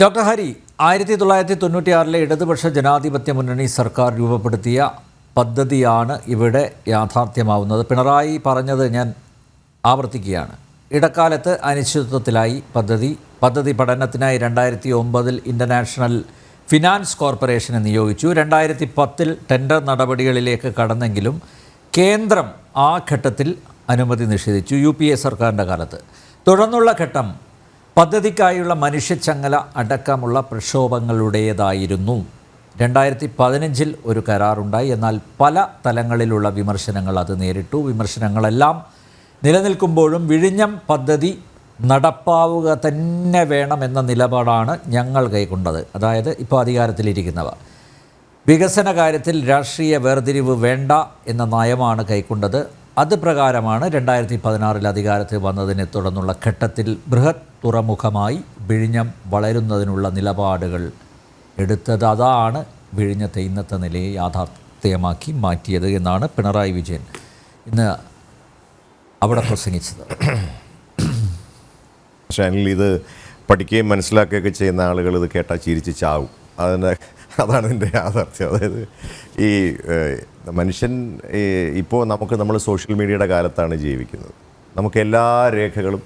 Doctor Hari, 1996 ഇടതുപക്ഷ ജനാധിപത്യ മുന്നണി സർക്കാർ രൂപപ്പെടുത്തിയ പദ്ധതിയാണ് ഇവിടെ യാഥാർത്ഥ്യമാവുന്നത്. പിണറായി പറഞ്ഞത് ഞാൻ ആവർത്തിക്കുകയാണ്. ഇടക്കാലത്ത് അനിശ്ചിതത്വത്തിലായി പദ്ധതി പഠനത്തിനായി 2009 ഇൻ്റർനാഷണൽ ഫിനാൻസ് കോർപ്പറേഷനെ നിയോഗിച്ചു. 2010 ടെൻഡർ നടപടികളിലേക്ക് കടന്നെങ്കിലും കേന്ദ്രം ആ ഘട്ടത്തിൽ അനുമതി നിഷേധിച്ചു, UPA സർക്കാരിൻ്റെ കാലത്ത്. തുടർന്നുള്ള ഘട്ടം പദ്ധതിക്കായുള്ള മനുഷ്യച്ചങ്ങല അടക്കമുള്ള പ്രക്ഷോഭങ്ങളുടേതായിരുന്നു. 2015 ഒരു കരാറുണ്ടായി. എന്നാൽ പല തലങ്ങളിലുള്ള വിമർശനങ്ങൾ അത് നേരിട്ടു. വിമർശനങ്ങളെല്ലാം നിലനിൽക്കുമ്പോഴും വിഴിഞ്ഞം പദ്ധതി നടപ്പാവുക തന്നെ വേണമെന്ന നിലപാടാണ് ഞങ്ങൾ കൈക്കൊണ്ടത്. അതായത് ഇപ്പോൾ അധികാരത്തിലിരിക്കുന്നവ. വികസന കാര്യത്തിൽ രാഷ്ട്രീയ വേർതിരിവ് വേണ്ട എന്ന നയമാണ് കൈക്കൊണ്ടത്. അത് പ്രകാരമാണ് 2016 അധികാരത്തിൽ വന്നതിനെ തുടർന്നുള്ള ഘട്ടത്തിൽ ബൃഹത് തുറമുഖമായി വിഴിഞ്ഞം വളരുന്നതിനുള്ള നിലപാടുകൾ എടുത്തത്. അതാണ് വിഴിഞ്ഞത്തെ ഇന്നത്തെ നിലയെ യാഥാർത്ഥ്യമാക്കി മാറ്റിയത് എന്നാണ് പിണറായി വിജയൻ ഇന്ന് അവിടെ പ്രസംഗിച്ചത്. പക്ഷേ ഇത് പഠിക്കുകയും മനസ്സിലാക്കുകയൊക്കെ ചെയ്യുന്ന ആളുകൾ ഇത് കേട്ടാൽ ചിരിച്ച് ചാവും. അതാണ് ഇതിൻ്റെ യാഥാർത്ഥ്യം. അതായത് ഈ മനുഷ്യൻ ഇപ്പോൾ നമ്മൾ സോഷ്യൽ മീഡിയയുടെ കാലത്താണ് ജീവിക്കുന്നത്. നമുക്ക് എല്ലാ രേഖകളും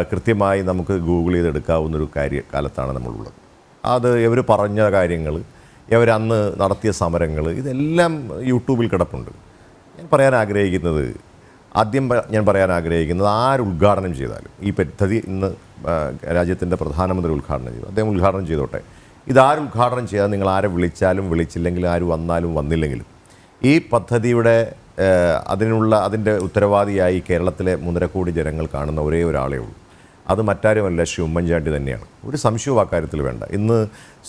കൃത്യമായി നമുക്ക് ഗൂഗിൾ ചെയ്തെടുക്കാവുന്നൊരു കാലത്താണ് നമ്മളുള്ളത്. അത് ഇവർ പറഞ്ഞ കാര്യങ്ങൾ, ഇവരന്ന് നടത്തിയ സമരങ്ങൾ, ഇതെല്ലാം യൂട്യൂബിൽ കിടപ്പുണ്ട്. ആദ്യം ഞാൻ പറയാൻ ആഗ്രഹിക്കുന്നത് ആരുദ്ഘാടനം ചെയ്താലും ഈ പദ്ധതി ഇന്ന് രാജ്യത്തിൻ്റെ പ്രധാനമന്ത്രി ഉദ്ഘാടനം ചെയ്തു, അദ്ദേഹം ഉദ്ഘാടനം ചെയ്തോട്ടെ. ഇതാരും ഉദ്ഘാടനം ചെയ്യാൻ നിങ്ങൾ ആരെ വിളിച്ചാലും വിളിച്ചില്ലെങ്കിലും ആര് വന്നാലും വന്നില്ലെങ്കിലും ഈ പദ്ധതിയുടെ അതിൻ്റെ ഉത്തരവാദിയായി കേരളത്തിലെ 1.5 കോടി ജനങ്ങൾ കാണുന്ന ഒരേ ഒരാളേ ഉള്ളൂ. അത് മറ്റാരുമല്ല, ശ്രീ ഉമ്മൻചാണ്ടി തന്നെയാണ്. ഒരു സംശയവും ആ കാര്യത്തിൽ വേണ്ട. ഇന്ന്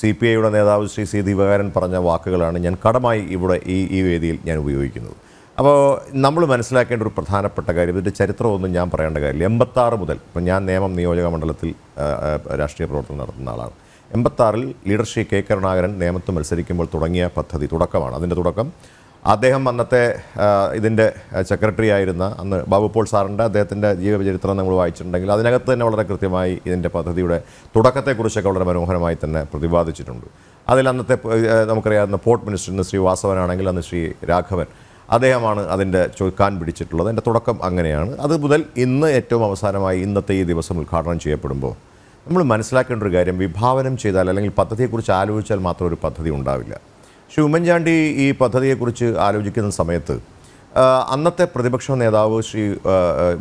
CPIയുടെ നേതാവ് ശ്രീ C. ദിവാകരൻ പറഞ്ഞ വാക്കുകളാണ് ഞാൻ കടമായി ഇവിടെ ഈ വേദിയിൽ ഞാൻ ഉപയോഗിക്കുന്നത്. അപ്പോൾ നമ്മൾ മനസ്സിലാക്കേണ്ട ഒരു പ്രധാനപ്പെട്ട കാര്യം, ഇതിൻ്റെ ചരിത്രമൊന്നും ഞാൻ പറയേണ്ട കാര്യമില്ല. 86 മുതൽ, ഇപ്പം ഞാൻ നേമം നിയോജക മണ്ഡലത്തിൽ രാഷ്ട്രീയ പ്രവർത്തനം നടത്തുന്ന ആളാണ്. 86 ലീഡർ ശ്രീ K. കരുണാകരൻ നേമത്ത് മത്സരിക്കുമ്പോൾ തുടങ്ങിയ പദ്ധതി തുടക്കമാണ്. അതിൻ്റെ തുടക്കം അദ്ദേഹം അന്നത്തെ ഇതിൻ്റെ സെക്രട്ടറി ആയിരുന്ന അന്ന് ബാബു പോൾ സാറിൻ്റെ അദ്ദേഹത്തിൻ്റെ ജീവചരിത്രം നമ്മൾ വായിച്ചിട്ടുണ്ടെങ്കിൽ അതിനകത്ത് തന്നെ വളരെ കൃത്യമായി ഇതിൻ്റെ പദ്ധതിയുടെ തുടക്കത്തെക്കുറിച്ചൊക്കെ വളരെ മനോഹരമായി തന്നെ പ്രതിപാദിച്ചിട്ടുണ്ട്. അതിൽ അന്നത്തെ നമുക്കറിയാവുന്ന പോർട്ട് മിനിസ്റ്റർ ഇന്ന് ശ്രീ വാസവനാണെങ്കിൽ അന്ന് ശ്രീ രാഘവൻ അദ്ദേഹമാണ് അതിൻ്റെ ചൊക്കാൻ പിടിച്ചിട്ടുള്ളത്. അതിൻ്റെ തുടക്കം അങ്ങനെയാണ്. അത് മുതൽ ഇന്ന് ഏറ്റവും അവസാനമായി ഇന്നത്തെ ഈ ദിവസം ഉദ്ഘാടനം ചെയ്യപ്പെടുമ്പോൾ നമ്മൾ മനസ്സിലാക്കേണ്ട ഒരു കാര്യം, വിഭാവനം ചെയ്താൽ അല്ലെങ്കിൽ പദ്ധതിയെക്കുറിച്ച് ആലോചിച്ചാൽ മാത്രം ഒരു പദ്ധതി ഉണ്ടാവില്ല. ശ്രീ ഉമ്മൻചാണ്ടി ഈ പദ്ധതിയെക്കുറിച്ച് ആലോചിക്കുന്ന സമയത്ത് അന്നത്തെ പ്രതിപക്ഷ നേതാവ് ശ്രീ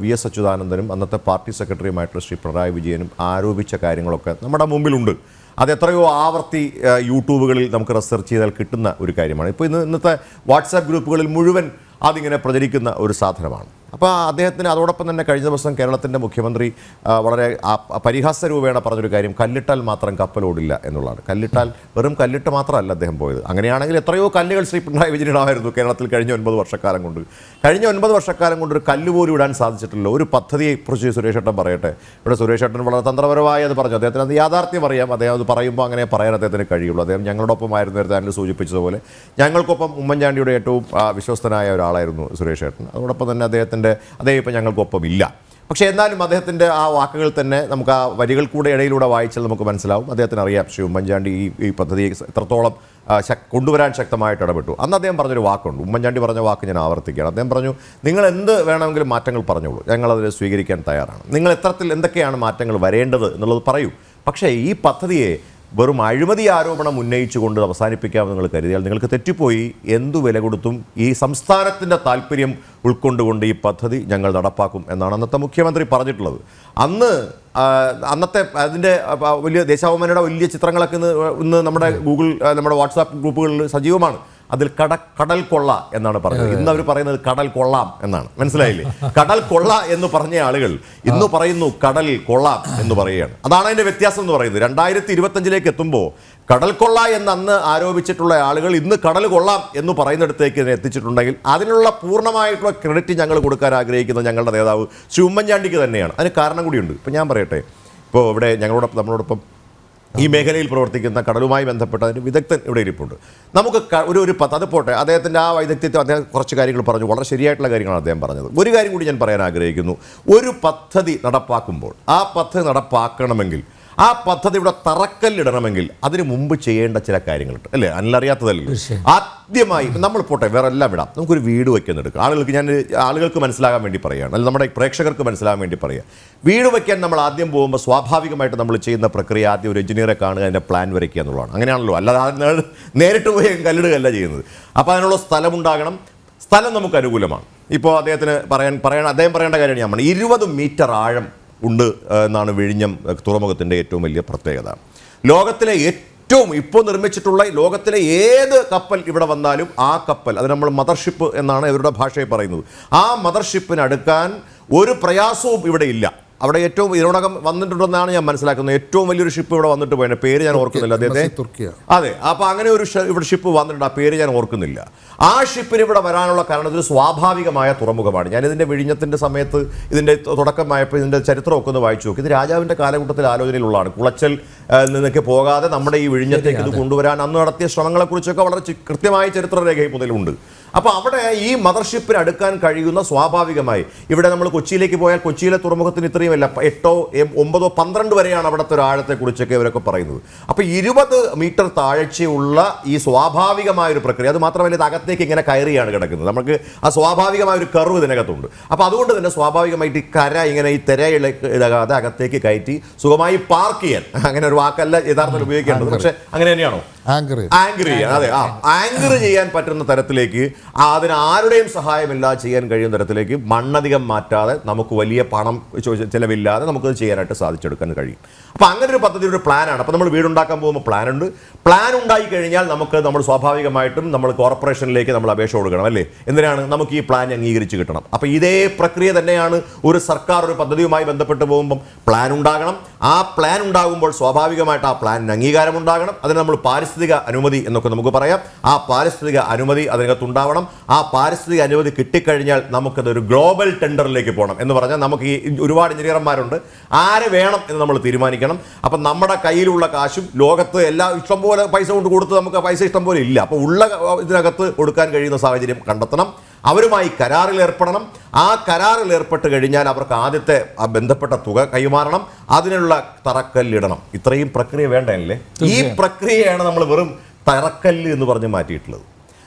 VS അച്യുതാനന്ദനും അന്നത്തെ പാർട്ടി സെക്രട്ടറിയുമായിട്ടുള്ള ശ്രീ പിണറായി വിജയനും ആരോപിച്ച കാര്യങ്ങളൊക്കെ നമ്മുടെ മുമ്പിലുണ്ട്. അത് എത്രയോ ആവർത്തി യൂട്യൂബുകളിൽ നമുക്ക് റിസർച്ച് ചെയ്താൽ കിട്ടുന്ന ഒരു കാര്യമാണ്. ഇപ്പോൾ ഇന്നത്തെ വാട്സാപ്പ് ഗ്രൂപ്പുകളിൽ മുഴുവൻ അതിങ്ങനെ പ്രചരിക്കുന്ന ഒരു സാധനമാണ്. അപ്പോൾ അദ്ദേഹത്തിന് അതോടൊപ്പം തന്നെ കഴിഞ്ഞ ദിവസം കേരളത്തിൻ്റെ മുഖ്യമന്ത്രി വളരെ പരിഹാസ രൂപേണ പറഞ്ഞൊരു കാര്യം, കല്ലിട്ടാൽ മാത്രം കപ്പലോടില്ല എന്നുള്ളതാണ്. വെറും കല്ലിട്ട് മാത്രമല്ല അദ്ദേഹം പോയത്. അങ്ങനെയാണെങ്കിൽ എത്രയോ കല്ലുകൾ ശ്രീ പിണറായി വിജയനായിരുന്നു കേരളത്തിൽ കഴിഞ്ഞ 9 വർഷക്കാലം കൊണ്ട്. കഴിഞ്ഞ 9 വർഷക്കാലം കൊണ്ട് ഒരു കല്ല് പോലും ഇടാൻ സാധിച്ചിട്ടില്ല. ഒരു പദ്ധതിയെക്കുറിച്ച് സുരേഷ് ഏട്ടൻ പറയട്ടെ. ഇവിടെ സുരേഷ് ഏട്ടൻ വളരെ തന്ത്രപരമായി അത് പറഞ്ഞു. അദ്ദേഹത്തിന് അത് യാഥാർത്ഥ്യം അറിയാം. അദ്ദേഹം അത് പറയുമ്പോൾ അങ്ങനെ പറയാൻ അദ്ദേഹത്തിന് കഴിയുള്ളൂ. അദ്ദേഹം ഞങ്ങളോടൊപ്പമായിരുന്നു, നേരത്തെ അതിൽ സൂചിപ്പിച്ചതുപോലെ ഞങ്ങൾക്കൊപ്പം ഉമ്മൻചാണ്ടിയുടെ ഏറ്റവും വിശ്വസ്തനായ ഒരാളായിരുന്നു സുരേഷ് ഏട്ടൻ. അതോടൊപ്പം തന്നെ അദ്ദേഹം ഇപ്പോൾ ഞങ്ങൾക്കൊപ്പം ഇല്ല. പക്ഷേ എന്നാലും അദ്ദേഹത്തിൻ്റെ ആ വാക്കുകൾ തന്നെ നമുക്ക് ആ വരികൾ കൂടെ ഇടയിലൂടെ വായിച്ചാൽ നമുക്ക് മനസ്സിലാവും. അദ്ദേഹത്തിന് അറിയാം ശ്രീ ഉമ്മൻചാണ്ടി ഈ പദ്ധതിയെ എത്രത്തോളം കൊണ്ടുവരാൻ ശക്തമായിട്ട് ഇടപെട്ടു. അന്ന് അദ്ദേഹം പറഞ്ഞൊരു വാക്കുണ്ട്, ഉമ്മൻചാണ്ടി പറഞ്ഞ വാക്ക് ഞാൻ ആവർത്തിക്കുകയാണ്. അദ്ദേഹം പറഞ്ഞു, നിങ്ങൾ എന്ത് വേണമെങ്കിലും മാറ്റങ്ങൾ പറഞ്ഞോളൂ, ഞങ്ങളതിൽ സ്വീകരിക്കാൻ തയ്യാറാണ്. നിങ്ങൾ എന്തൊക്കെയാണ് മാറ്റങ്ങൾ വരേണ്ടത് എന്നുള്ളത് പറയൂ. പക്ഷേ ഈ പദ്ധതിയെ വെറും അഴിമതി ആരോപണം ഉന്നയിച്ചുകൊണ്ട് അവസാനിപ്പിക്കാമെന്ന് നിങ്ങൾ കരുതിയാൽ നിങ്ങൾക്ക് തെറ്റിപ്പോയി. എന്തു വില കൊടുത്തും ഈ സംസ്ഥാനത്തിൻ്റെ താല്പര്യം ഉൾക്കൊണ്ടുകൊണ്ട് ഈ പദ്ധതി ഞങ്ങൾ നടപ്പാക്കും എന്നാണ് അന്നത്തെ മുഖ്യമന്ത്രി പറഞ്ഞിട്ടുള്ളത്. അന്നത്തെ അതിൻ്റെ വലിയ ദേശാഭിമാനിയുടെ വലിയ ചിത്രങ്ങളൊക്കെ ഇന്ന് നമ്മുടെ വാട്സാപ്പ് ഗ്രൂപ്പുകളിൽ സജീവമാണ്. അതിൽ കടൽ കൊള്ള എന്നാണ് പറഞ്ഞത്. ഇന്ന് അവർ പറയുന്നത് കടൽ കൊള്ളാം എന്നാണ്. മനസ്സിലായില്ലേ? കടൽ കൊള്ള എന്ന് പറഞ്ഞ ആളുകൾ ഇന്ന് പറയുന്നു കടൽ കൊള്ളാം എന്ന് പറയുകയാണ്. അതാണ് അതിൻ്റെ വ്യത്യാസം എന്ന് പറയുന്നത്. 2025 എത്തുമ്പോൾ കടൽ കൊള്ള എന്ന് അന്ന് ആരോപിച്ചിട്ടുള്ള ആളുകൾ ഇന്ന് കടൽ കൊള്ളാം എന്ന് പറയുന്നിടത്തേക്ക് എത്തിച്ചിട്ടുണ്ടെങ്കിൽ അതിനുള്ള പൂർണ്ണമായിട്ടുള്ള ക്രെഡിറ്റ് ഞങ്ങൾ കൊടുക്കാൻ ആഗ്രഹിക്കുന്ന ഞങ്ങളുടെ നേതാവ് ശ്രീ ഉമ്മൻചാണ്ടിക്ക് തന്നെയാണ്. അതിന് കാരണം കൂടിയുണ്ട്. ഇപ്പോൾ ഞാൻ പറയട്ടെ, ഇപ്പോൾ ഇവിടെ നമ്മളോടൊപ്പം ഈ മേഖലയിൽ പ്രവർത്തിക്കുന്ന കടലുമായി ബന്ധപ്പെട്ട അതിന് വിദഗ്ധൻ ഇവിടെ ഇരിപ്പുണ്ട്. നമുക്ക് അത് പോട്ടെ, അദ്ദേഹത്തിൻ്റെ ആ വൈദഗ്ധ്യത്തിൽ അദ്ദേഹം കുറച്ച് കാര്യങ്ങൾ പറഞ്ഞു, വളരെ ശരിയായിട്ടുള്ള കാര്യങ്ങളാണ് അദ്ദേഹം പറഞ്ഞത്. ഒരു കാര്യം കൂടി ഞാൻ പറയാൻ ആഗ്രഹിക്കുന്നു. ഒരു പദ്ധതി നടപ്പാക്കുമ്പോൾ ആ പദ്ധതി നടപ്പാക്കണമെങ്കിൽ ആ പദ്ധതി ഇവിടെ തറക്കല്ലിടണമെങ്കിൽ അതിന് മുമ്പ് ചെയ്യേണ്ട ചില കാര്യങ്ങളുണ്ട് അല്ലേ? അല്ലറിയാത്തതല്ലോ. ആദ്യമായി നമ്മൾ പോട്ടെ, വേറെ എല്ലാം വിടാം, നമുക്കൊരു വീട് വയ്ക്കാൻ എടുക്കുക. ആളുകൾക്ക് മനസ്സിലാകാൻ വേണ്ടി പറയുകയാണ്, അല്ലെങ്കിൽ നമ്മുടെ പ്രേക്ഷകർക്ക് മനസ്സിലാകാൻ വേണ്ടി പറയുക. വീട് വയ്ക്കാൻ നമ്മൾ ആദ്യം പോകുമ്പോൾ സ്വാഭാവികമായിട്ട് നമ്മൾ ചെയ്യുന്ന പ്രക്രിയ ആദ്യം ഒരു എഞ്ചിനീയറെ കാണുക, അതിൻ്റെ പ്ലാൻ വരയ്ക്കുക എന്നുള്ളതാണ്. അങ്ങനെയാണല്ലോ, അല്ലാതെ നേരിട്ട് പോയി കല്ലിടുകയല്ല ചെയ്യുന്നത്. അപ്പോൾ അതിനുള്ള സ്ഥലമുണ്ടാകണം. സ്ഥലം നമുക്ക് അനുകൂലമാണ്. ഇപ്പോൾ അദ്ദേഹത്തിന് അദ്ദേഹം പറയേണ്ട കാര്യമാണ് ഞാൻ പറഞ്ഞത്. 20 മീറ്റർ ആഴം ഉണ്ട് എന്നാണ് വിഴിഞ്ഞം തുറമുഖത്തിൻ്റെ ഏറ്റവും വലിയ പ്രത്യേകത. ലോകത്തിലെ ഏറ്റവും ഇപ്പോൾ നിർമ്മിച്ചിട്ടുള്ള ലോകത്തിലെ ഏത് കപ്പൽ ഇവിടെ വന്നാലും ആ കപ്പൽ, അത് നമ്മൾ മദർഷിപ്പ് എന്നാണ് ഇവരുടെ ഭാഷയിൽ പറയുന്നത്, ആ മദർഷിപ്പിന് അടുക്കാൻ ഒരു പ്രയാസവും ഇവിടെ ഇല്ല. അവിടെ ഏറ്റവും ഇതിനോടകം വന്നിട്ടുണ്ടെന്നാണ് ഞാൻ മനസ്സിലാക്കുന്നത്. ഏറ്റവും വലിയൊരു ഷിപ്പ് ഇവിടെ വന്നിട്ട് പോയത്, പേര് ഞാൻ ഓർക്കുന്നില്ല അദ്ദേഹത്തെ. അതെ, അപ്പോൾ അങ്ങനെ ഒരു ഇവിടെ ഷിപ്പ് വന്നിട്ടുണ്ട്, ആ പേര് ഞാൻ ഓർക്കുന്നില്ല. ആ ഷിപ്പിന് ഇവിടെ വരാനുള്ള കാരണം ഇതൊരു സ്വാഭാവികമായ തുറമുഖമാണ്. ഞാനിതിൻ്റെ വിഴിഞ്ഞത്തിൻ്റെ സമയത്ത് ഇതിൻ്റെ തുടക്കമായപ്പോൾ ഇതിൻ്റെ ചരിത്രമൊക്കെ ഒന്ന് വായിച്ചു നോക്കി. ഇത് രാജാവിൻ്റെ കാലഘട്ടത്തിൽ ആലോചനയിലുള്ളതാണ്. കുളച്ചൽ നിന്നൊക്കെ പോകാതെ നമ്മുടെ ഈ വിഴിഞ്ഞത്തേക്ക് ഇത് കൊണ്ടുവരാൻ അന്ന് നടത്തിയ ശ്രമങ്ങളെക്കുറിച്ചൊക്കെ വളരെ കൃത്യമായ ചരിത്രരേഖ മുതലുണ്ട്. അപ്പോൾ അവിടെ ഈ മദർഷിപ്പിന് അടുക്കാൻ കഴിയുന്ന സ്വാഭാവികമായി ഇവിടെ നമ്മൾ കൊച്ചിയിലേക്ക് പോയാൽ കൊച്ചിയിലെ തുറമുഖത്തിന് ഇത്രയുമല്ല, 8, 9, 12 വരെയാണ് അവിടുത്തെ ഒരു ആഴത്തെക്കുറിച്ചൊക്കെ ഇവരൊക്കെ പറയുന്നത്. അപ്പോൾ 20 മീറ്റർ താഴ്ചയുള്ള ഈ സ്വാഭാവികമായൊരു പ്രക്രിയ, അത് മാത്രമല്ല ഇത് അകത്തേക്ക് ഇങ്ങനെ കയറിയാണ് കിടക്കുന്നത്. നമുക്ക് ആ സ്വാഭാവികമായ ഒരു കർവ് ഇതിനകത്തുണ്ട്. അപ്പോൾ അതുകൊണ്ട് തന്നെ സ്വാഭാവികമായിട്ട് ഈ കര ഇങ്ങനെ ഈ തിരയിളകാതെ അകത്തേക്ക് കയറ്റി സുഖമായി പാർക്ക് ചെയ്യാൻ, അങ്ങനെ ഒരു വാക്കല്ല യഥാർത്ഥത്തിൽ ഉപയോഗിക്കേണ്ടത്, പക്ഷേ അങ്ങനെ തന്നെയാണോ, ആങ്കർ ചെയ്യാൻ, അതെ, ആങ്കർ ചെയ്യാൻ പറ്റുന്ന തരത്തിലേക്ക്, അതിന് ആരുടെയും സഹായമില്ലാതെ ചെയ്യാൻ കഴിയുന്ന തരത്തിലേക്ക് മണ്ണധികം മാറ്റാതെ നമുക്ക് വലിയ പണം ചിലവില്ലാതെ നമുക്കത് ചെയ്യാനായിട്ട് സാധിച്ചെടുക്കാൻ കഴിയും. അപ്പോൾ അങ്ങനെ ഒരു പദ്ധതി, ഒരു പ്ലാനാണ്. അപ്പോൾ നമ്മൾ വീടുണ്ടാക്കാൻ പോകുമ്പോൾ പ്ലാനുണ്ട്. പ്ലാൻ ഉണ്ടായി കഴിഞ്ഞാൽ നമ്മൾ സ്വാഭാവികമായിട്ടും നമ്മൾ കോർപ്പറേഷനിലേക്ക് നമ്മൾ അപേക്ഷ കൊടുക്കണം അല്ലേ? എന്തിനാണ്? നമുക്ക് ഈ പ്ലാൻ അംഗീകരിച്ച് കിട്ടണം. അപ്പോൾ ഇതേ പ്രക്രിയ തന്നെയാണ് ഒരു സർക്കാർ ഒരു പദ്ധതിയുമായി ബന്ധപ്പെട്ട് പോകുമ്പം പ്ലാൻ ഉണ്ടാകണം. ആ പ്ലാൻ ഉണ്ടാകുമ്പോൾ സ്വാഭാവികമായിട്ട് ആ പ്ലാനിന് അംഗീകാരം ഉണ്ടാകണം. അതിന് നമ്മൾ പാരിസ്ഥിതിക അനുമതി എന്നൊക്കെ നമുക്ക് പറയാം. ആ പാരിസ്ഥിതിക അനുമതി അതിനകത്ത് ഉണ്ടാവണം. ആ പാരിസ്ഥിതിക അനുമതി കിട്ടിക്കഴിഞ്ഞാൽ നമുക്കതൊരു ഗ്ലോബൽ ടെൻഡറിലേക്ക് പോകണം. എന്ന് പറഞ്ഞാൽ നമുക്ക് ഈ ഒരുപാട് എഞ്ചിനീയർമാരുണ്ട്, ആരെ വേണം എന്ന് നമ്മൾ തീരുമാനിക്കണം. അപ്പം നമ്മുടെ കയ്യിലുള്ള കാശും ലോകത്ത് എല്ലാ ഇഷ്ടംപോലെ പൈസ കൊണ്ട് കൊടുത്ത് നമുക്ക് പൈസ ഇഷ്ടംപോലെ ഇല്ല. അപ്പോൾ ഉള്ള ഇതിനകത്ത് കൊടുക്കാൻ കഴിയുന്ന സാഹചര്യം കണ്ടെത്തണം. അവരുമായി കരാറിൽ ഏർപ്പെടണം. ആ കരാറിൽ ഏർപ്പെട്ട് കഴിഞ്ഞാൽ അവർക്ക് ആദ്യത്തെ ബന്ധപ്പെട്ട തുക കൈമാറണം. അതിനുള്ള തറക്കല്ലിടണം. ഇത്രയും പ്രക്രിയ വേണ്ടല്ലേ? ഈ പ്രക്രിയയാണ് നമ്മൾ വെറും തറക്കല്ല് എന്ന് പറഞ്ഞ് മാറ്റിയിട്ടുള്ളത്.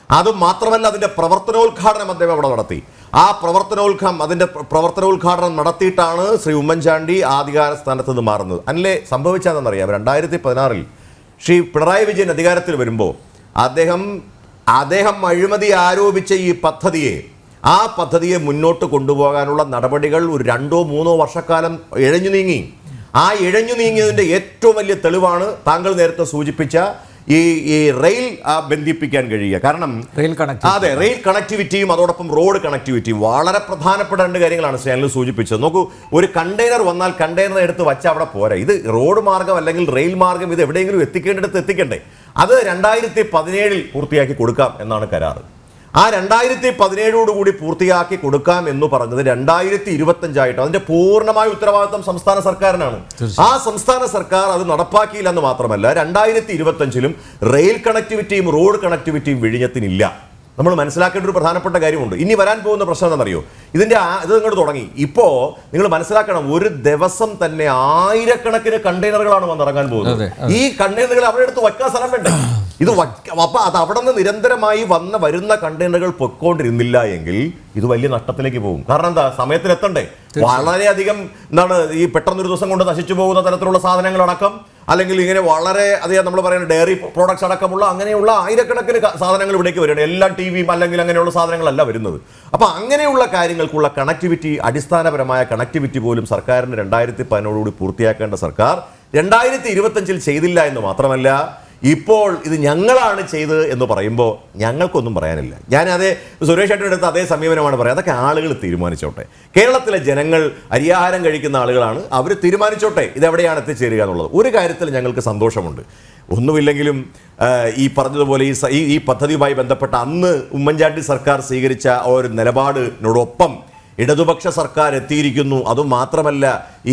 അത് മാത്രമല്ല, അതിൻ്റെ പ്രവർത്തനോദ്ഘാടനം അദ്ദേഹം അവിടെ നടത്തി. ആ പ്രവർത്തനോദ്ഘാടനം നടത്തിയിട്ടാണ് ശ്രീ ഉമ്മൻചാണ്ടി അധികാര സ്ഥാനത്ത് നിന്ന് മാറുന്നത്. അല്ലേ സംഭവിച്ചതെന്നറിയാം, 2016 ശ്രീ പിണറായി വിജയൻ അധികാരത്തിൽ വരുമ്പോൾ അദ്ദേഹം അഴിമതി ആരോപിച്ച ഈ പദ്ധതിയെ മുന്നോട്ട് കൊണ്ടുപോകാനുള്ള നടപടികൾ ഒരു 2-3 വർഷക്കാലം ഇഴഞ്ഞു നീങ്ങി. ആ ഇഴഞ്ഞു നീങ്ങിയതിൻ്റെ ഏറ്റവും വലിയ തെളിവാണ് താങ്കൾ നേരത്തെ സൂചിപ്പിച്ച ഈ റെയിൽ ബന്ധിപ്പിക്കാൻ കഴിയുക. കാരണം റെയിൽ കണക്ടിവിറ്റിയും അതോടൊപ്പം റോഡ് കണക്ടിവിറ്റിയും വളരെ പ്രധാനപ്പെട്ട 2 കാര്യങ്ങളാണ് സ്റ്റാൻലി സൂചിപ്പിച്ചത്. നോക്കൂ, ഒരു കണ്ടെയ്നർ വന്നാൽ കണ്ടെയ്നർ എടുത്ത് വച്ചാൽ അവിടെ പോരാ. ഇത് റോഡ് മാർഗം അല്ലെങ്കിൽ റെയിൽ മാർഗം ഇത് എവിടെയെങ്കിലും എത്തിക്കേണ്ടിടത്ത് എത്തിക്കണ്ടേ. അത് 2017 പൂർത്തിയാക്കി കൊടുക്കാം എന്നാണ് കരാറ്. ആ 2017 കൂടി പൂർത്തിയാക്കി കൊടുക്കാം എന്ന് പറഞ്ഞത് 2025 അതിന്റെ പൂർണ്ണമായ ഉത്തരവാദിത്വം സംസ്ഥാന സർക്കാരിനാണ്. ആ സംസ്ഥാന സർക്കാർ അത് നടപ്പാക്കിയില്ലെന്ന് മാത്രമല്ല, 2025 റെയിൽ കണക്ടിവിറ്റിയും റോഡ് കണക്ടിവിറ്റിയും വിഴിഞ്ഞത്തിനില്ല. നമ്മൾ മനസ്സിലാക്കേണ്ട ഒരു പ്രധാനപ്പെട്ട കാര്യമുണ്ട്. ഇനി വരാൻ പോകുന്ന പ്രശ്നം എന്താണെന്നറിയോ? ഇത് ഇങ്ങോട്ട് തുടങ്ങി. ഇപ്പോൾ നിങ്ങൾ മനസ്സിലാക്കണം, ഒരു ദിവസം തന്നെ 1000-കണക്കിന് കണ്ടെയ്നറുകളാണ് വന്നിറങ്ങാൻ പോകുന്നത്. ഈ കണ്ടെയ്നറുകൾ അവിടെ എടുത്ത് വയ്ക്കാൻ സ്ഥലം വേണ്ടേ? അപ്പോൾ അത് അവിടെ നിന്ന് നിരന്തരമായി വരുന്ന കണ്ടെയ്നറുകൾ പൊയ്ക്കൊണ്ടിരുന്നില്ല എങ്കിൽ ഇത് വലിയ നഷ്ടത്തിലേക്ക് പോകും. കാരണം എന്താ, സമയത്തിനെത്തണ്ടേ? വളരെയധികം ഈ പെട്ടെന്നൊരു ദിവസം കൊണ്ട് നശിച്ചു പോകുന്ന തരത്തിലുള്ള സാധനങ്ങളടക്കം, അല്ലെങ്കിൽ ഇങ്ങനെ വളരെ അധികം നമ്മൾ പറയുന്ന ഡയറി പ്രോഡക്ട്സ് അടക്കമുള്ള അങ്ങനെയുള്ള 1000-കണക്കിന് സാധനങ്ങൾ ഇവിടേക്ക് വരികയാണ്. എല്ലാം ടിവിയും അല്ലെങ്കിൽ അങ്ങനെയുള്ള സാധനങ്ങളല്ല വരുന്നത്. അപ്പോൾ അങ്ങനെയുള്ള കാര്യങ്ങൾക്കുള്ള കണക്ടിവിറ്റി, അടിസ്ഥാനപരമായ കണക്ടിവിറ്റി പോലും സർക്കാരിന് 2017 പൂർത്തിയാക്കേണ്ട സർക്കാർ 2025 ചെയ്തില്ല എന്ന് മാത്രമല്ല, ഇപ്പോൾ ഇത് ഞങ്ങളാണ് ചെയ്തത് എന്ന് പറയുമ്പോൾ ഞങ്ങൾക്കൊന്നും പറയാനില്ല. സുരേഷ് ഏട്ടൻ്റെ അടുത്ത് അതേ സമീപനമാണ് പറയുക. അതൊക്കെ ആളുകൾ തീരുമാനിച്ചോട്ടെ. കേരളത്തിലെ ജനങ്ങൾ അരിയാഹാരം കഴിക്കുന്ന ആളുകളാണ്, അവർ തീരുമാനിച്ചോട്ടെ ഇതെവിടെയാണ് എത്തിച്ചേരുക എന്നുള്ളത്. ഒരു കാര്യത്തിൽ ഞങ്ങൾക്ക് സന്തോഷമുണ്ട്. ഒന്നുമില്ലെങ്കിലും ഈ പറഞ്ഞതുപോലെ ഈ പദ്ധതിയുമായി ബന്ധപ്പെട്ട അന്ന് ഉമ്മൻചാണ്ടി സർക്കാർ സ്വീകരിച്ച ഒരു നിലപാടിനോടൊപ്പം ഇടതുപക്ഷ സർക്കാർ എത്തിയിരിക്കുന്നു. അതുമാത്രമല്ല,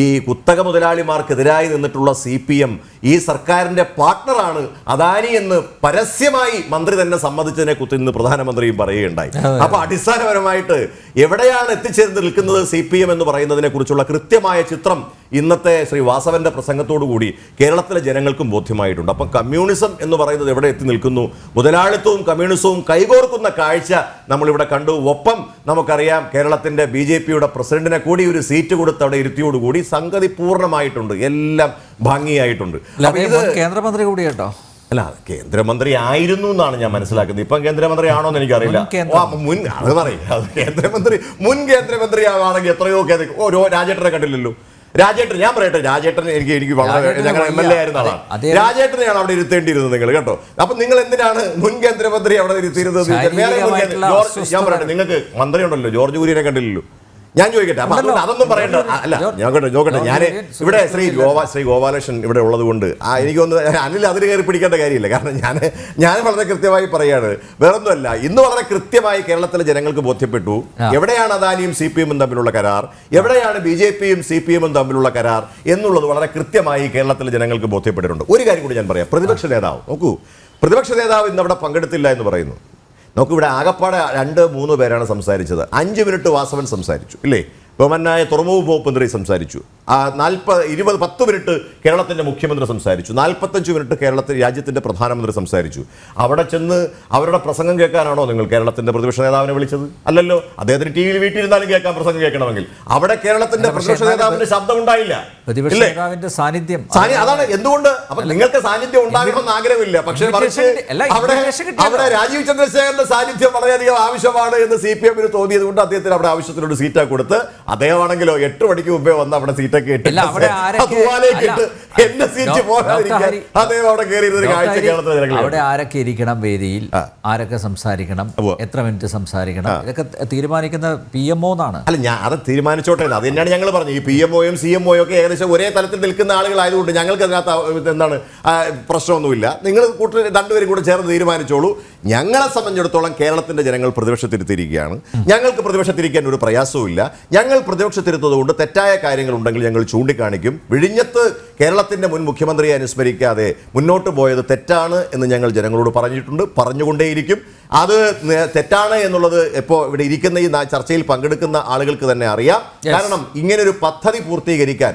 ഈ കുത്തക മുതലാളിമാർക്കെതിരായി നിന്നിട്ടുള്ള CPM ഈ സർക്കാരിന്റെ പാർട്ട്ണറാണ് അദാനി എന്ന് പരസ്യമായി മന്ത്രി തന്നെ സമ്മതിച്ചതിനെ കുറിച്ച് ഇന്ന് പ്രധാനമന്ത്രിയും പറയുകയുണ്ടായി. അപ്പൊ അടിസ്ഥാനപരമായിട്ട് എവിടെയാണ് എത്തിച്ചേർന്ന് നിൽക്കുന്നത് CPM എന്ന് പറയുന്നതിനെ കുറിച്ചുള്ള കൃത്യമായ ചിത്രം ഇന്നത്തെ ശ്രീ വാസവന്റെ പ്രസംഗത്തോടുകൂടി കേരളത്തിലെ ജനങ്ങൾക്കും ബോധ്യമായിട്ടുണ്ട്. അപ്പം കമ്മ്യൂണിസം എന്ന് പറയുന്നത് എവിടെ എത്തി നിൽക്കുന്നു, മുതലാളിത്തവും കമ്മ്യൂണിസവും കൈകോർക്കുന്ന കാഴ്ച നമ്മളിവിടെ കണ്ടു. ഒപ്പം നമുക്കറിയാം കേരളത്തിന്റെ BJPയുടെ പ്രസിഡന്റിനെ കൂടി ഒരു സീറ്റ് കൊടുത്ത് അവിടെ ഇരുത്തിയോടുകൂടി സംഗതി പൂർണ്ണമായിട്ടുണ്ട്, എല്ലാം ഭംഗിയായിട്ടുണ്ട്. കേന്ദ്രമന്ത്രി കൂടി കേട്ടോ. അല്ല, കേന്ദ്രമന്ത്രി ആയിരുന്നു എന്നാണ് ഞാൻ മനസ്സിലാക്കുന്നത്. ഇപ്പം കേന്ദ്രമന്ത്രി ആണോ എന്ന് എനിക്കറിയില്ല. മുൻ അത് പറയും, അത് കേന്ദ്രമന്ത്രി മുൻ കേന്ദ്രമന്ത്രി ആണെങ്കിൽ എത്രയോ ഓരോ രാജേട്ടനെ കണ്ടില്ലല്ലോ. രാജേട്ടൻ, ഞാൻ പറയട്ടെ, രാജേട്ടൻ എനിക്ക് വളരെ ഞങ്ങൾ MLA ആയിരുന്ന ആളാണ്. രാജേട്ടനെയാണ് അവിടെ ഇരുത്തേണ്ടിയിരുന്നത് നിങ്ങൾ കേട്ടോ. അപ്പൊ നിങ്ങൾ എന്തിനാണ് മുൻ കേന്ദ്രമന്ത്രി അവിടെ ഇരുത്തിയിരുന്നത്? ഞാൻ പറയട്ടെ, നിങ്ങൾക്ക് മന്ത്രി ഉണ്ടല്ലോ, ജോർജ് കുര്യനെ കണ്ടില്ലല്ലോ. ഞാൻ ചോദിക്കട്ടെ, അപ്പൊ അതൊന്നും പറയണ്ട. അല്ല, നോക്കട്ടെ, ഞാൻ ഇവിടെ ശ്രീ ഗോപാലകൃഷ്ണൻ ഇവിടെ ഉള്ളത് കൊണ്ട് എനിക്കൊന്ന് അനിൽ അതിന് കയറി പിടിക്കേണ്ട കാര്യമില്ല. കാരണം ഞാൻ വളരെ കൃത്യമായി പറയാണ്, വേറൊന്നുമല്ല. ഇന്ന് വളരെ കൃത്യമായി കേരളത്തിലെ ജനങ്ങൾക്ക് ബോധ്യപ്പെട്ടു എവിടെയാണ് അദാനിയും CPM-ഉം തമ്മിലുള്ള കരാർ, എവിടെയാണ് BJPയും CPM-ഉം തമ്മിലുള്ള കരാർ എന്നുള്ളത് വളരെ കൃത്യമായി കേരളത്തിലെ ജനങ്ങൾക്ക് ബോധ്യപ്പെട്ടിട്ടുണ്ട്. ഒരു കാര്യം കൂടി ഞാൻ പറയാം. പ്രതിപക്ഷ നേതാവ് നോക്കൂ, പ്രതിപക്ഷ നേതാവ് ഇന്ന് അവിടെ പങ്കെടുത്തില്ല എന്ന് പറയുന്നു. നമുക്കിവിടെ ആകപ്പാടെ 2-3 പേരാണ് സംസാരിച്ചത്. 5 മിനിറ്റ് വാസവൻ സംസാരിച്ചു, ഇല്ലേ? ബഹുമാനായ തുറമുഖ വകുപ്പ് മന്ത്രി സംസാരിച്ചു. 10 മിനിറ്റ് കേരളത്തിന്റെ മുഖ്യമന്ത്രി സംസാരിച്ചു. 45 മിനിറ്റ് രാജ്യത്തിന്റെ പ്രധാനമന്ത്രി സംസാരിച്ചു. അവിടെ ചെന്ന് അവരുടെ പ്രസംഗം കേൾക്കാനാണോ നിങ്ങൾ കേരളത്തിന്റെ പ്രതിപക്ഷ നേതാവിനെ വിളിച്ചത്? അല്ലല്ലോ. അദ്ദേഹത്തിന് TV-യിൽ വീട്ടിലിരുന്നാലും കേൾക്കാൻ പ്രസംഗം കേൾക്കണമെങ്കിൽ അവിടെ കേരളത്തിന്റെ പ്രതിപക്ഷ നേതാവിന്റെ ശബ്ദം ഉണ്ടായില്ല. സാന്നിധ്യം അതാണ് എന്തുകൊണ്ട്. അപ്പൊ നിങ്ങൾക്ക് സാന്നിധ്യം ഉണ്ടാകണമെന്ന് ആഗ്രഹമില്ല, പക്ഷേ അവിടെ രാജീവ് ചന്ദ്രശേഖരന്റെ സാന്നിധ്യം വളരെയധികം ആവശ്യമാണ് എന്ന് CPM-ന് തോന്നിയത് കൊണ്ട് അദ്ദേഹത്തിന് അവിടെ ആവശ്യത്തിനോട് സീറ്റാ കൊടുത്ത്, അദ്ദേഹമാണല്ലോ 8 മണിക്ക് മുമ്പേ വന്ന് അവിടെ സീറ്റൊക്കെ ഇട്ട് എന്റെ സീറ്റ് പോകാതിരിക്കാൻ അദ്ദേഹം അവിടെ കയറിയിരുന്നൊരു കാഴ്ച കേരളത്തിലെ ജനങ്ങൾ. അവിടെ ആരൊക്കെ ഇരിക്കണം വേദിയിൽ, ആരൊക്കെ സംസാരിക്കണം, എത്ര മിനിറ്റ് സംസാരിക്കണം, ഇതൊക്കെ തീരുമാനിക്കുന്ന PMO എന്നാണ്. അല്ല, ഞാൻ അത് തീരുമാനിച്ചോട്ടെ, അത് തന്നെയാണ് ഞങ്ങൾ പറഞ്ഞത്. ഈ PMOയും CMOയും ഒക്കെ ഏകദേശം ഒരേ തലത്തിൽ നിൽക്കുന്ന ആളുകളായതുകൊണ്ട് ഞങ്ങൾക്ക് അതിനകത്ത് എന്താണ് പ്രശ്നമൊന്നുമില്ല. നിങ്ങൾ രണ്ടുപേരും കൂടെ ചേർന്ന് തീരുമാനിച്ചോളൂ. ഞങ്ങളെ സംബന്ധിച്ചിടത്തോളം കേരളത്തിന്റെ ജനങ്ങൾ പ്രതിപക്ഷത്തിരുത്തിയിരിക്കുകയാണ്. ഞങ്ങൾക്ക് പ്രതിപക്ഷത്തിരിക്കാൻ ഒരു പ്രയാസവും ഇല്ല. ഞങ്ങൾ പ്രതിപക്ഷത്തിരുത്തതുകൊണ്ട് തെറ്റായ കാര്യങ്ങൾ ഉണ്ടെങ്കിൽ ഞങ്ങൾ ചൂണ്ടിക്കാണിക്കും. വിഴിഞ്ഞത്ത് കേരളത്തിന്റെ മുൻ മുഖ്യമന്ത്രിയെ അനുസ്മരിക്കാതെ മുന്നോട്ട് പോയത് തെറ്റാണ് എന്ന് ഞങ്ങൾ ജനങ്ങളോട് പറഞ്ഞിട്ടുണ്ട്, പറഞ്ഞുകൊണ്ടേയിരിക്കും. അത് തെറ്റാണ് എന്നുള്ളത് ഇപ്പോൾ ഇവിടെ ഇരിക്കുന്ന ഈ ചർച്ചയിൽ പങ്കെടുക്കുന്ന ആളുകൾക്ക് തന്നെ അറിയാം. കാരണം ഇങ്ങനൊരു പദ്ധതി പൂർത്തീകരിക്കാൻ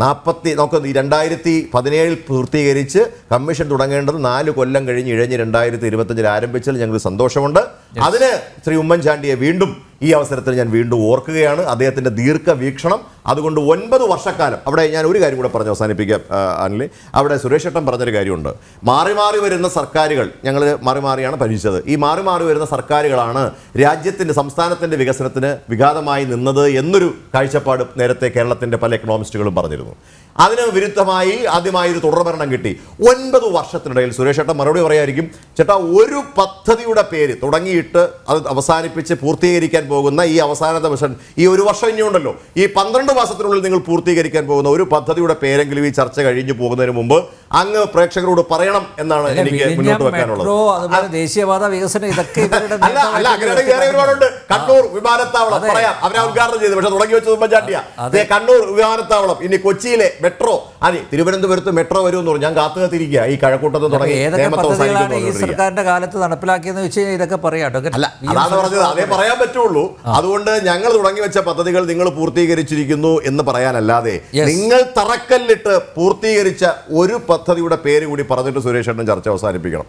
2017 പൂർത്തീകരിച്ച് കമ്മീഷൻ തുടങ്ങേണ്ടത് 4 കൊല്ലം കഴിഞ്ഞ് ഇഴഞ്ഞ് 2025 ആരംഭിച്ചതിൽ ഞങ്ങൾക്ക് സന്തോഷമുണ്ട്. അതിന് ശ്രീ ഉമ്മൻചാണ്ടിയെ വീണ്ടും ഈ അവസരത്തിൽ ഞാൻ വീണ്ടും ഓർക്കുകയാണ്. അദ്ദേഹത്തിൻ്റെ ദീർഘവീക്ഷണം. അതുകൊണ്ട് 9 വർഷക്കാലം അവിടെ ഞാൻ ഒരു കാര്യം കൂടെ പറഞ്ഞ് അവസാനിപ്പിക്കാം അനിൽ. അവിടെ സുരേഷ് ഏട്ടൻ പറഞ്ഞൊരു കാര്യമുണ്ട്. മാറി മാറി വരുന്ന സർക്കാരുകൾ, ഞങ്ങൾ മാറി മാറിയാണ് ഭരിച്ചത്, ഈ മാറി മാറി വരുന്ന സർക്കാരുകളാണ് രാജ്യത്തിൻ്റെ സംസ്ഥാനത്തിൻ്റെ വികസനത്തിന് വിഘാതമായി നിന്നത് എന്നൊരു കാഴ്ചപ്പാട് നേരത്തെ കേരളത്തിൻ്റെ പല എക്കണോമിസ്റ്റുകളും പറഞ്ഞിരുന്നു. അതിന് വിരുദ്ധമായി ആദ്യമായി ഒരു തുടർഭരണം കിട്ടി. 9 വർഷത്തിനിടയിൽ സുരേഷ് ഏട്ടൻ മറുപടി പറയായിരിക്കും, ചേട്ടാ ഒരു പദ്ധതിയുടെ പേര് തുടങ്ങിയിട്ട് അത് അവസാനിപ്പിച്ച് പൂർത്തീകരിക്കാൻ പോകുന്ന ഈ അവസാനത്തെ വർഷം, ഈ ഒരു വർഷം ഇനിയുണ്ടല്ലോ, ഈ 12 മാസത്തിനുള്ളിൽ നിങ്ങൾ പൂർത്തീകരിക്കാൻ പോകുന്ന ഒരു പദ്ധതിയുടെ പേരെങ്കിലും ഈ ചർച്ച കഴിഞ്ഞു പോകുന്നതിന് മുമ്പ് അങ്ങ് പ്രേക്ഷകരോട് പറയണം എന്നാണ് എനിക്ക് മുന്നോട്ട് വെക്കാനുള്ളത്. ദേശീയപാത വികസനം ഇതൊക്കെ അല്ല, അങ്ങനെ ഒരുപാടുണ്ട്. കണ്ണൂർ വിമാനത്താവളം പറയാം, അവരെ ഉദ്ഘാടനം ചെയ്തു, പക്ഷെ തുടങ്ങി വെച്ചത് ഉമ്മൻചാണ്ടിയാ. കണ്ണൂർ വിമാനത്താവളം, ഇനി കൊച്ചിയിലെ മെട്രോ, അതെ തിരുവനന്തപുരത്ത് മെട്രോ വരുമെന്ന് പറഞ്ഞു. ഞാൻ കാത്തുകാത്തിരിക്കുക ഈ കഴക്കൂട്ടത്ത് തുടങ്ങി സർക്കാരിന്റെ കാലത്ത് നടപ്പിലാക്കിയെന്ന് വെച്ച് ഇതൊക്കെ പറയാട്ടോ. അല്ല, അതാണ് പറഞ്ഞത്, അതേ പറയാൻ പറ്റുള്ളൂ. അതുകൊണ്ട് ഞങ്ങൾ തുടങ്ങി വെച്ച പദ്ധതികൾ നിങ്ങൾ പൂർത്തീകരിച്ചിരിക്കുന്നു എന്ന് പറയാനല്ലാതെ നിങ്ങൾ തറക്കല്ലിട്ട് പൂർത്തീകരിച്ച ഒരു പദ്ധതിയുടെ പേര് കൂടി പറഞ്ഞിട്ട് സുരേഷ് ഏട്ടൻ ചർച്ച അവസാനിപ്പിക്കണം.